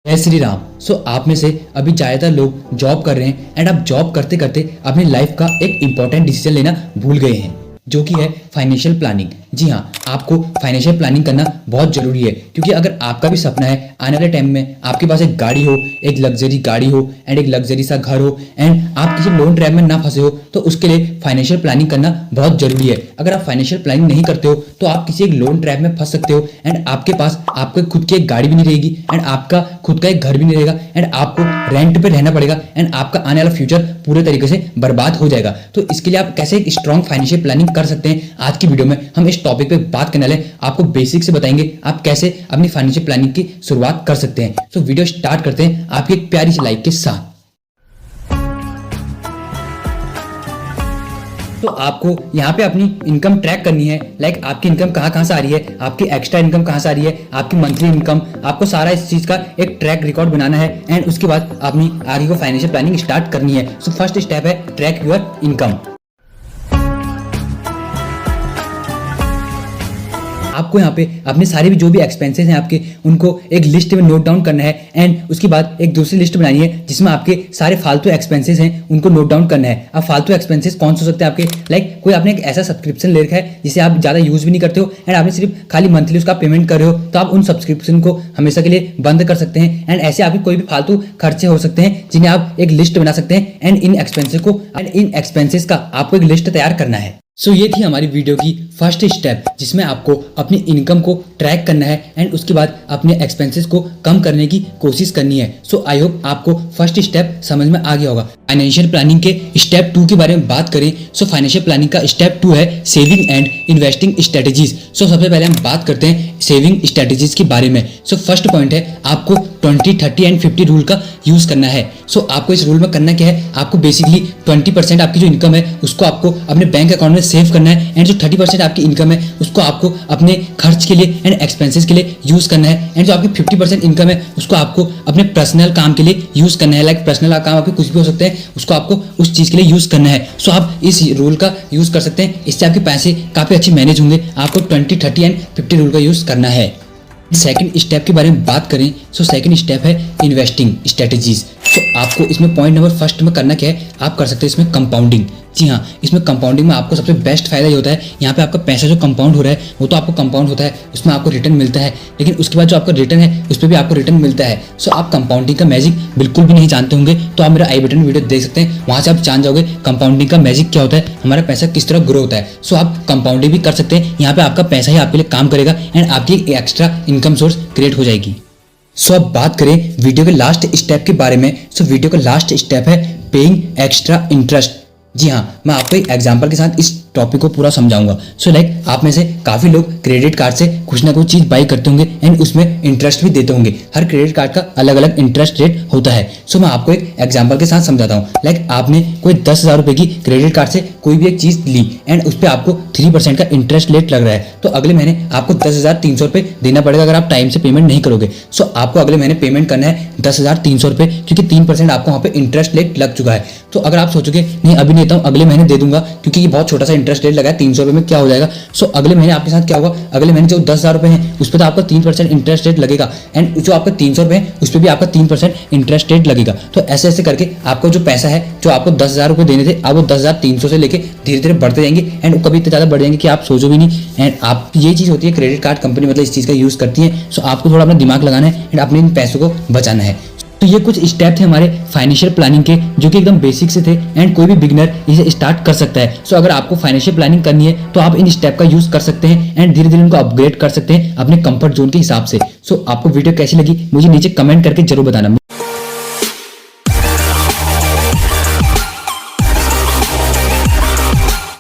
जय श्री राम। आप में से अभी ज़्यादातर लोग जॉब कर रहे हैं एंड आप जॉब करते करते अपनी लाइफ का एक इंपॉर्टेंट डिसीजन लेना भूल गए हैं, जो कि है फाइनेंशियल प्लानिंग। जी हाँ, आपको फाइनेंशियल प्लानिंग करना बहुत जरूरी है, क्योंकि अगर आपका भी सपना है आने वाले टाइम में आपके पास एक गाड़ी हो, एक लग्जरी गाड़ी हो एंड एक लग्जरी सा घर हो एंड आप किसी लोन ट्रैप में ना फंसे हो, तो उसके लिए फाइनेंशियल प्लानिंग करना बहुत जरूरी है। अगर आप फाइनेंशियल प्लानिंग नहीं करते हो तो आप किसी एक लोन ट्रैप में फंस सकते हो एंड आपके पास आपके खुद की एक गाड़ी भी नहीं रहेगी एंड आपका खुद का एक घर भी नहीं रहेगा एंड आपको रेंट पे रहना पड़ेगा एंड आपका आने वाला फ्यूचर पूरे तरीके से बर्बाद हो जाएगा। तो इसके लिए आप कैसे एक स्ट्रॉन्ग फाइनेंशियल प्लानिंग कर सकते हैं, आज की वीडियो में हम इस टॉपिक पे बात करने वाले हैं। आपको बेसिक से बताएंगे आप कैसे अपनी फाइनेंशियल प्लानिंग की शुरुआत कर सकते हैं। तो वीडियो स्टार्ट करते हैं आपकी एक प्यारी सी लाइक के साथ। तो आपको यहाँ पे अपनी इनकम ट्रैक करनी है, लाइक आपकी इनकम कहाँ से आ रही है, आपकी एक्स्ट्रा इनकम कहाँ से आ रही है, आपकी मंथली इनकम, आपको सारा इस चीज का एक ट्रैक रिकॉर्ड बनाना है एंड उसके बाद अपनी आगे को फाइनेंशियल प्लानिंग स्टार्ट करनी है। सो फर्स्ट स्टेप है ट्रैक योर इनकम। आपको यहाँ पे अपने सारे भी जो भी एक्सपेंसेस हैं आपके, उनको एक लिस्ट में नोट डाउन करना है एंड उसके बाद एक दूसरी लिस्ट बनानी है जिसमें आपके सारे फालतू एक्सपेंसेस हैं उनको नोट डाउन करना है। अब फालतू एक्सपेंसेस कौन से हो सकते हैं आपके, लाइक कोई आपने एक ऐसा सब्सक्रिप्शन ले रखा है जिसे आप ज़्यादा यूज़ भी नहीं करते हो एंड आपने सिर्फ खाली मंथली उसका पेमेंट कर रहे हो, तो आप उन सब्सक्रिप्शन को हमेशा के लिए बंद कर सकते हैं एंड ऐसे आपके कोई भी फालतू खर्चे हो सकते हैं जिन्हें आप एक लिस्ट बना सकते हैं एंड इन एक्सपेंसेस का आपको एक लिस्ट तैयार करना है। सो ये थी हमारी वीडियो की फर्स्ट स्टेप, जिसमें आपको अपनी इनकम को ट्रैक करना है एंड उसके बाद अपने एक्सपेंसेस को कम करने की कोशिश करनी है। सो आई होप आपको फर्स्ट स्टेप समझ में आ गया होगा। फाइनेंशियल प्लानिंग के स्टेप 2 के बारे में बात करें, सो फाइनेंशियल प्लानिंग का स्टेप 2 है सेविंग एंड इन्वेस्टिंग स्ट्रेटेजीज। सो सबसे पहले हम बात करते हैं सेविंग स्ट्रेटेजीज के बारे में। सो फर्स्ट पॉइंट है आपको 20, 30 एंड 50 रूल का यूज करना है। सो आपको इस रूल में करना क्या है, आपको बेसिकली 20% आपकी जो इनकम है उसको आपको अपने बैंक अकाउंट में सेव करना है एंड जो 30% आपकी इनकम है उसको आपको अपने खर्च के लिए एंड एक्सपेंसेस के लिए यूज करना है एंड जो आपकी 50% इनकम है उसको आपको अपने पर्सनल काम के लिए यूज करना है। लाइक पर्सनल काम आपके कुछ भी हो सकते हैं, उसको आपको उस चीज के लिए यूज करना है। सो आप इस रूल का यूज कर सकते हैं, इससे आपके पैसे काफी अच्छे मैनेज होंगे। आपको 20, 30 एंड 50 रूल का यूज करना है। सेकंड स्टेप के बारे में बात करें, सो सेकंड स्टेप है इन्वेस्टिंग स्ट्रेटेजीज। तो आपको इसमें पॉइंट नंबर फर्स्ट में करना क्या है, आप कर सकते हैं इसमें कंपाउंडिंग। जी हाँ, इसमें कंपाउंडिंग में आपको सबसे बेस्ट फायदा ये होता है, यहाँ पे आपका पैसा जो कंपाउंड हो रहा है वो तो आपको कंपाउंड होता है, उसमें आपको रिटर्न मिलता है, लेकिन उसके बाद जो आपका रिटर्न है उस पर भी आपको रिटर्न मिलता है। सो आप कंपाउंडिंग का मैजिक बिल्कुल भी नहीं जानते होंगे तो आप मेरा आई बटन वीडियो देख सकते हैं, वहाँ से आप जान जाओगे कंपाउंडिंग का मैजिक क्या होता है, हमारा पैसा किस तरह ग्रो होता है। सो आप कंपाउंडिंग भी कर सकते हैं, यहाँ पे आपका पैसा ही आपके लिए काम करेगा एंड आपकी एक्स्ट्रा इनकम सोर्स क्रिएट हो जाएगी। सो अब बात करें वीडियो के लास्ट स्टेप के बारे में। सो वीडियो का लास्ट स्टेप है पेइंग एक्स्ट्रा इंटरेस्ट। जी हाँ, मैं आपको एक एग्जांपल के साथ इस टॉपिक को पूरा समझाऊंगा। सो लाइक आप में से काफी लोग क्रेडिट कार्ड से कुछ ना कुछ चीज बाई करते होंगे एंड उसमें इंटरेस्ट भी देते होंगे। हर क्रेडिट कार्ड का अलग अलग इंटरेस्ट रेट होता है। सो मैं आपको एक एग्जांपल के साथ समझाता हूँ। लाइक आपने कोई 10,000 रुपए की क्रेडिट कार्ड से कोई भी एक चीज ली एंड उस पर आपको 3% का इंटरेस्ट रेट लग रहा है, तो अगले महीने आपको 10,300 रुपए देना पड़ेगा अगर आप टाइम से पेमेंट नहीं करोगे। सो आपको अगले महीने पेमेंट करना है 10,300 रुपए, क्योंकि 3% आपको वहाँ पे इंटरेस्ट रेट लग चुका है। तो अगर आप सोचोगे नहीं अभी नहीं देता हूँ, अगले महीने दे दूंगा क्योंकि ये बहुत छोटा सा इंटरेस्ट रेट लगा है 300 रुपए में, क्या हो जाएगा। सो अगले महीने आपके साथ क्या होगा, अगले महीने जो 10,000 रुपए हैं उस पर तो आपका 3% इंटरेस्ट रेट लगेगा एंड जो आपका 300 रुपए है उस पर भी आपका 3% इंटरेस्ट रेट लगेगा। तो ऐसे ऐसे करके आपको जो पैसा है जो आपको 10,000 रुपए देने थे, अब वो 10,300 से लेके धीरे धीरे बढ़ते जाएंगे एंड कभी इतने ज्यादा बढ़ जाएंगे कि आप सोचो भी नहीं। एंड आप ये चीज होती है, क्रेडिट कार्ड कंपनी मतलब इस चीज का यूज करती है। सो आपको थोड़ा अपना दिमाग लगाना है एंड अपने इन पैसों को बचाना है। तो ये कुछ स्टेप थे हमारे फाइनेंशियल प्लानिंग के, जो कि एकदम बेसिक से थे एंड कोई भी बिगिनर इसे स्टार्ट कर सकता है। सो अगर आपको फाइनेंशियल प्लानिंग करनी है तो आप इन स्टेप का यूज कर सकते हैं एंड धीरे धीरे उनको अपग्रेड कर सकते हैं अपने कंफर्ट जोन के हिसाब से। सो आपको वीडियो कैसी लगी मुझे नीचे कमेंट करके जरूर बताना।